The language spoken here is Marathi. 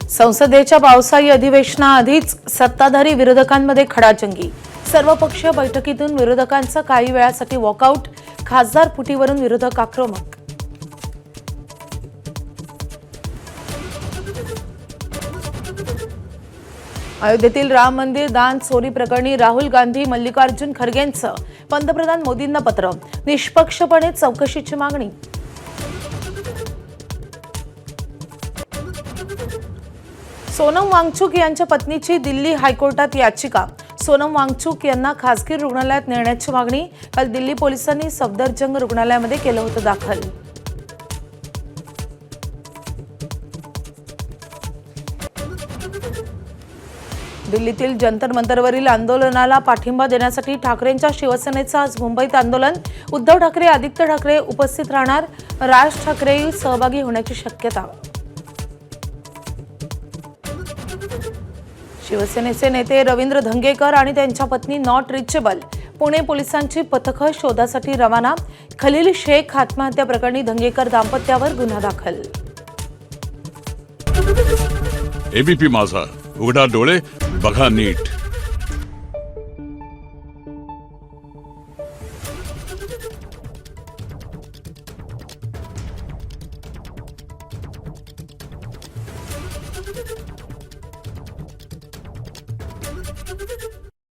संसदेच्या पावसाळी अधिवेशनाआधीच सत्ताधारी विरोधकांमध्ये खडाजंगी। सर्वपक्षीय बैठकीतून विरोधकांचं काही वेळासाठी वॉकआउट। खासदार फुटीवरून विरोधक आक्रमक। अयोध्येतील राम मंदिर दान चोरी प्रकरणी राहुल गांधी मल्लिकार्जुन खरगेंचं पंतप्रधान मोदींना पत्र। निष्पक्षपणे चौकशीची मागणी। सोनम वांगचुक यांच्या पत्नीची दिल्ली हायकोर्टात याचिका। सोनम वांगचुक यांना खासगी रुग्णालयात नेण्याची मागणी। काल दिल्ली पोलिसांनी सफदरजंग रुग्णालयामध्ये केलं होतं दाखल। दिल्लीतील जंतर मंतरवरील आंदोलनाला पाठिंबा देण्यासाठी ठाकरेंच्या शिवसेनेचं आज मुंबईत आंदोलन। उद्धव ठाकरे, आदित्य ठाकरे उपस्थित राहणार। राज ठाकरेही सहभागी होण्याची शक्यता। शिवसेनेचे नेते रवींद्र धंगेकर आणि त्यांच्या पत्नी नॉट रिचेबल। पुणे पोलिसांची पथकं शोधासाठी रवाना। खलील शेख आत्महत्या प्रकरणी धंगेकर दाम्पत्यावर गुन्हा दाखल। एबीपी माझा, उघडा डोळे बघा नीट।